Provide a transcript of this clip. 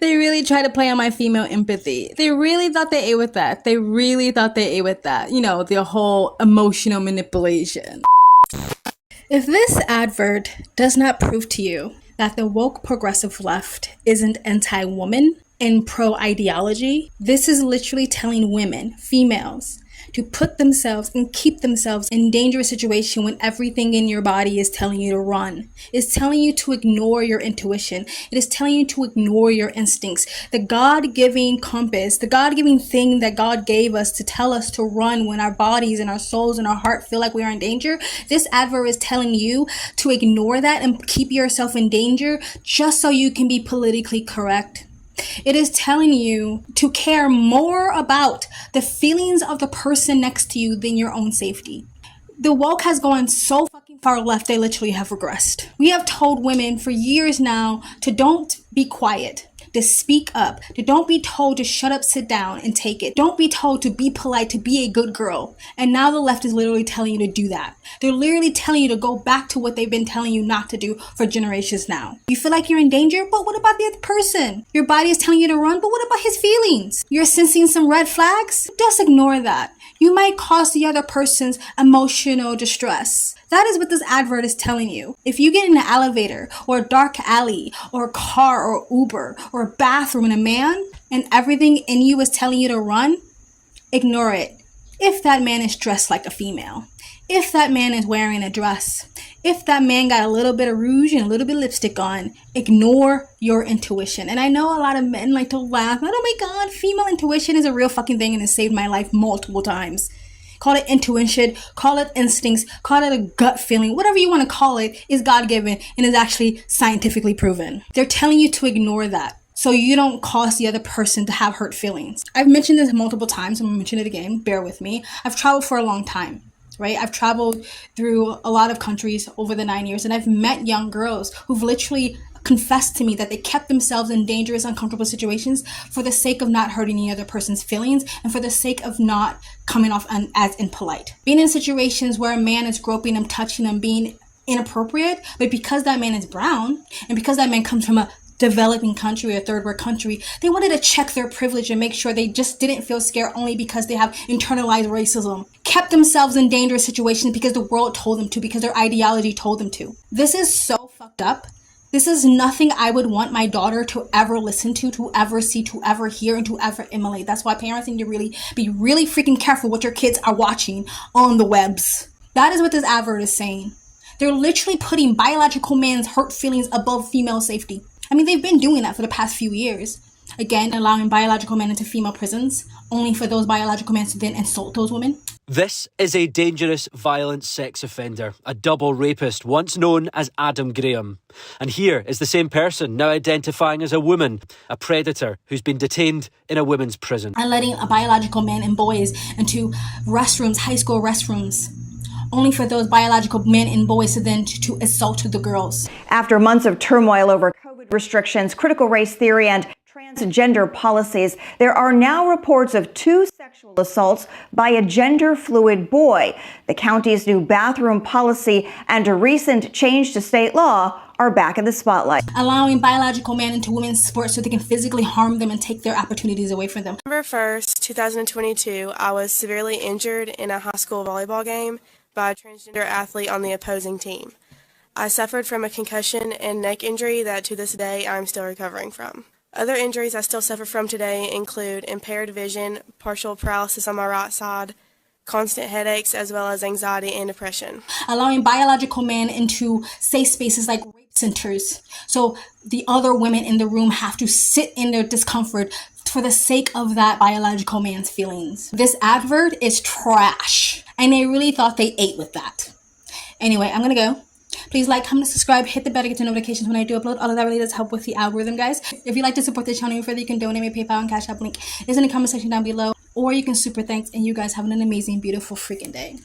They really try to play on my female empathy. They really thought they ate with that. You know, the whole emotional manipulation. If this advert does not prove to you that the woke progressive left isn't anti-woman and pro-ideology, this is literally telling women, females, to put themselves and keep themselves in dangerous situation when everything in your body is telling you to run. It's telling you to ignore your intuition. It is telling you to ignore your instincts. The God-giving compass, the God-giving thing that God gave us to tell us to run when our bodies and our souls and our heart feel like we are in danger. This advert is telling you to ignore that and keep yourself in danger just so you can be politically correct. It is telling you to care more about the feelings of the person next to you than your own safety. The woke has gone so fucking far left, they literally have regressed. We have told women for years now to don't be quiet, to speak up, to don't be told to shut up, sit down, and take it. Don't be told to be polite, to be a good girl. And now the left is literally telling you to do that. They're literally telling you to go back to what they've been telling you not to do for generations now. You feel like you're in danger, but what about the other person? Your body is telling you to run, but what about his feelings? You're sensing some red flags? Just ignore that. You might cause the other person's emotional distress. That is what this advert is telling you. If you get in an elevator or a dark alley or a car or Uber or a bathroom and a man and everything in you is telling you to run, ignore it. If that man is dressed like a female, if that man is wearing a dress, if that man got a little bit of rouge and a little bit of lipstick on, ignore your intuition. And I know a lot of men like to laugh. Oh my God, female intuition is a real fucking thing and has saved my life multiple times. Call it intuition, call it instincts, call it a gut feeling, whatever you want to call it is God-given and is actually scientifically proven. They're telling you to ignore that so you don't cause the other person to have hurt feelings. I've mentioned this multiple times. I'm going to mention it again. Bear with me. I've traveled for a long time. Right? I've traveled through a lot of countries over the 9 years, and I've met young girls who've literally confessed to me that they kept themselves in dangerous, uncomfortable situations for the sake of not hurting the other person's feelings and for the sake of not coming off as impolite. Being in situations where a man is groping them, touching them, being inappropriate, but because that man is brown and because that man comes from a developing country or third world country, they wanted to check their privilege and make sure they just didn't feel scared only because they have internalized racism. Kept themselves in dangerous situations because the world told them to, because their ideology told them to. This is so fucked up. This is nothing I would want my daughter to ever listen to ever see, to ever hear, and to ever emulate. That's why parents need to be really freaking careful what your kids are watching on the webs. That is what this advert is saying. They're literally putting biological man's hurt feelings above female safety. I mean, they've been doing that for the past few years. Again, allowing biological men into female prisons, only for those biological men to then insult those women. This is a dangerous, violent sex offender, a double rapist, once known as Adam Graham. And here is the same person, now identifying as a woman, a predator who's been detained in a women's prison. And letting a biological men and boys into restrooms, high school restrooms, only for those biological men and boys to then to assault the girls. After months of turmoil over COVID restrictions, critical race theory, and transgender policies, there are now reports of 2 sexual assaults by a gender-fluid boy. The county's new bathroom policy and a recent change to state law are back in the spotlight. Allowing biological men into women's sports so they can physically harm them and take their opportunities away from them. November 1st, 2022, I was severely injured in a high school volleyball game by a transgender athlete on the opposing team. I suffered from a concussion and neck injury that to this day I'm still recovering from. Other injuries I still suffer from today include impaired vision, partial paralysis on my right side, constant headaches, as well as anxiety and depression. Allowing biological men into safe spaces like rape centers. So the other women in the room have to sit in their discomfort for the sake of that biological man's feelings. This advert is trash. And they really thought they ate with that. Anyway, I'm going to go. Please like, comment, subscribe, hit the bell to get notifications when I do upload. All of that really does help with the algorithm, guys. If you'd like to support the channel even further, you can donate. My PayPal and Cash App link is in the comment section down below. Or you can super thanks, and you guys have an amazing, beautiful freaking day.